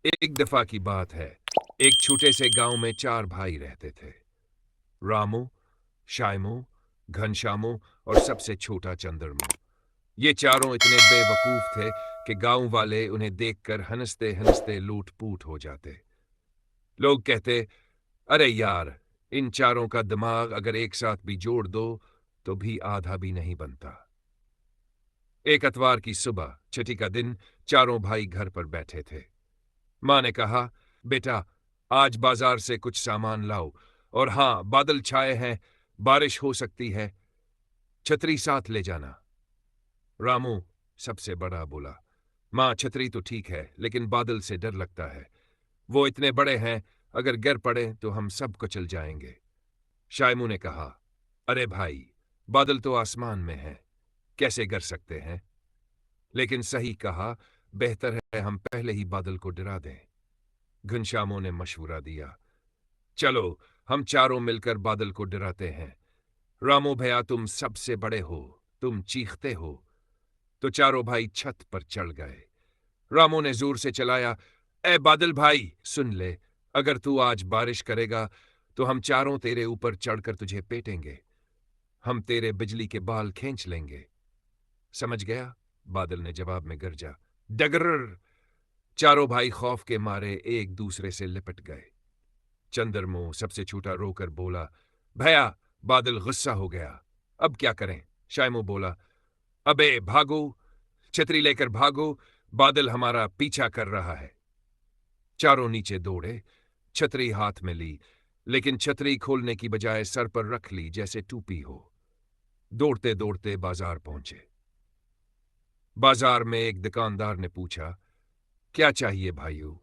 एक दफा की बात है। एक छोटे से गांव में चार भाई रहते थे। रामू, शायमू, घनश्यामू और सबसे छोटा चंद्रमू। ये चारों इतने बेवकूफ थे कि गांव वाले उन्हें देखकर हंसते हंसते लूट-पूट हो जाते। लोग कहते, अरे यार, इन चारों का दिमाग अगर एक साथ भी जोड़ दो तो भी आधा भी नहीं बनता। एक अतवार की सुबह, छठी का दिन, चारों भाई घर पर बैठे थे। मां ने कहा, बेटा, आज बाजार से कुछ सामान लाओ, और हां, बादल छाए हैं, बारिश हो सकती है, छतरी साथ ले जाना। रामू सबसे बड़ा बोला, मां, छतरी तो ठीक है, लेकिन बादल से डर लगता है। वो इतने बड़े हैं, अगर गिर पड़े तो हम सब कुचल जाएंगे। शायमू ने कहा, अरे भाई, बादल तो आसमान में है, कैसे गिर सकते हैं? लेकिन सही कहा, बेहतर है हम पहले ही बादल को डरा दें। घनश्यामों ने मशवरा दिया, चलो हम चारों मिलकर बादल को डराते हैं। रामू भैया, तुम सबसे बड़े हो, तुम चीखते हो। तो चारों भाई छत पर चढ़ गए। रामू ने जोर से चलाया, ए बादल भाई, सुन ले, अगर तू आज बारिश करेगा तो हम चारों तेरे ऊपर चढ़कर तुझे पेटेंगे। हम तेरे बिजली के बाल खींच लेंगे। समझ गया? बादल ने जवाब में गरजा। डगर! चारों भाई खौफ के मारे एक दूसरे से लिपट गए। चंद्रमो सबसे छोटा रोकर बोला, भैया, बादल गुस्सा हो गया, अब क्या करें? शायमू बोला, अबे भागो, छतरी लेकर भागो, बादल हमारा पीछा कर रहा है। चारों नीचे दौड़े, छतरी हाथ में ली, लेकिन छतरी खोलने की बजाय सर पर रख ली जैसे टूपी हो। दौड़ते दौड़ते बाजार पहुंचे। बाजार में एक दुकानदार ने पूछा, क्या चाहिए भाइयों?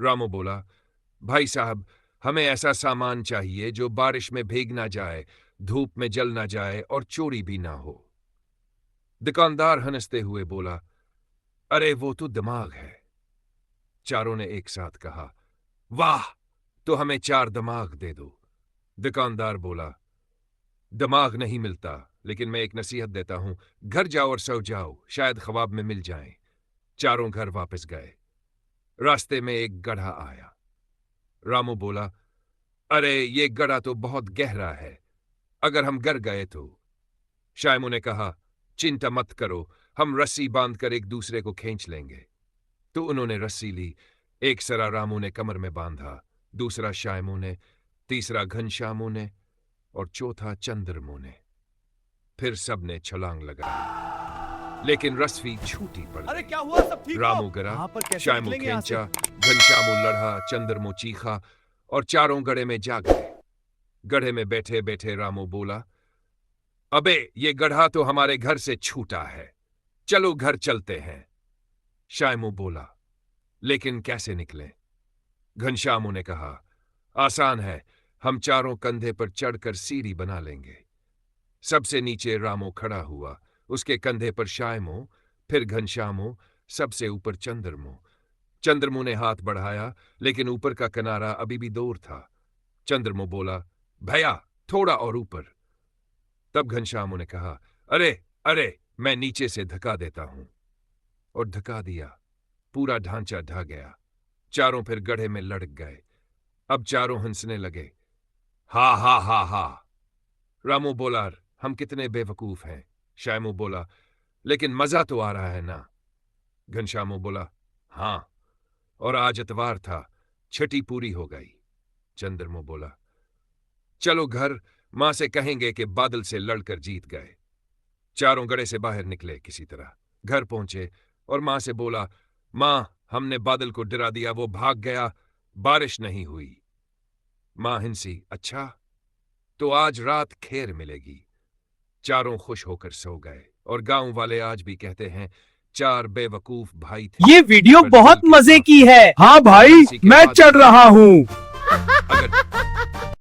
रामू बोला, भाई साहब, हमें ऐसा सामान चाहिए जो बारिश में भीग ना जाए, धूप में जल ना जाए और चोरी भी ना हो। दुकानदार हंसते हुए बोला, अरे वो तो दिमाग है। चारों ने एक साथ कहा, वाह, तो हमें चार दिमाग दे दो। दुकानदार बोला, दिमाग नहीं मिलता, लेकिन मैं एक नसीहत देता हूं, घर जाओ और सो जाओ, शायद ख्वाब में मिल जाएं। चारों घर वापस गए। रास्ते में एक गड्ढा आया। रामू बोला, अरे ये गड्ढा तो बहुत गहरा है, अगर हम गिर गए तो? शायमू ने कहा, चिंता मत करो, हम रस्सी बांधकर एक दूसरे को खींच लेंगे। तो उन्होंने रस्सी ली। एक सरा रामू ने कमर में बांधा, दूसरा शायमू ने, तीसरा घनश्यामू ने और चौथा चंद्रमू ने। फिर सबने छलांग लगाई, लेकिन रस्सी छूटी पड़ अरे गई। क्या हुआ? सब ठीक हो? रामू गिरा, यहाँ पर कैसे शायमू निकलेंगे यहाँ से? खींचा, घनश्यामू लड़ा, चंद्रमू चीखा और चारों गड्ढे में जा गए। गड्ढे में बैठे बैठे रामू बोला, अबे ये गड्ढा तो हमारे घर से छूटा है, चलो घर चलते हैं। शायमू बोला, लेकिन कैसे निकलें? घनश्यामू ने कहा, आसान है, हम चारों कंधे पर चढ़कर सीढ़ी बना लेंगे। सबसे नीचे रामू खड़ा हुआ, उसके कंधे पर शायमू, फिर घनश्यामू, सबसे ऊपर चंद्रमू। चंद्रमू ने हाथ बढ़ाया, लेकिन ऊपर का किनारा अभी भी दूर था। चंद्रमू बोला, भैया, थोड़ा और ऊपर। तब घनश्यामू ने कहा, अरे अरे, मैं नीचे से धक्का देता हूं। और धक्का दिया, पूरा ढांचा ढह गया। चारों फिर गड्ढे में लड़क गए। अब चारों हंसने लगे। हा हा हा हा। रामू बोला, हम कितने बेवकूफ हैं। शायमू बोला, लेकिन मजा तो आ रहा है ना? घनश्यामू बोला, हां, और आज इतवार था, छठी पूरी हो गई। चंद्रमू बोला, चलो घर, मां से कहेंगे कि बादल से लड़कर जीत गए। चारों गड्ढे से बाहर निकले किसी तरह, घर पहुंचे और मां से बोला, मां, हमने बादल को डरा दिया, वो भाग गया, बारिश नहीं हुई। मां हंसी, अच्छा, तो आज रात खैर मिलेगी। चारों खुश होकर सो गए, और गांव वाले आज भी कहते हैं, चार बेवकूफ भाई थे। ये वीडियो पर बहुत दिल के मजे साथ की है। हाँ भाई, हंसी के मैं बाद चढ़ रहा हूँ। अगर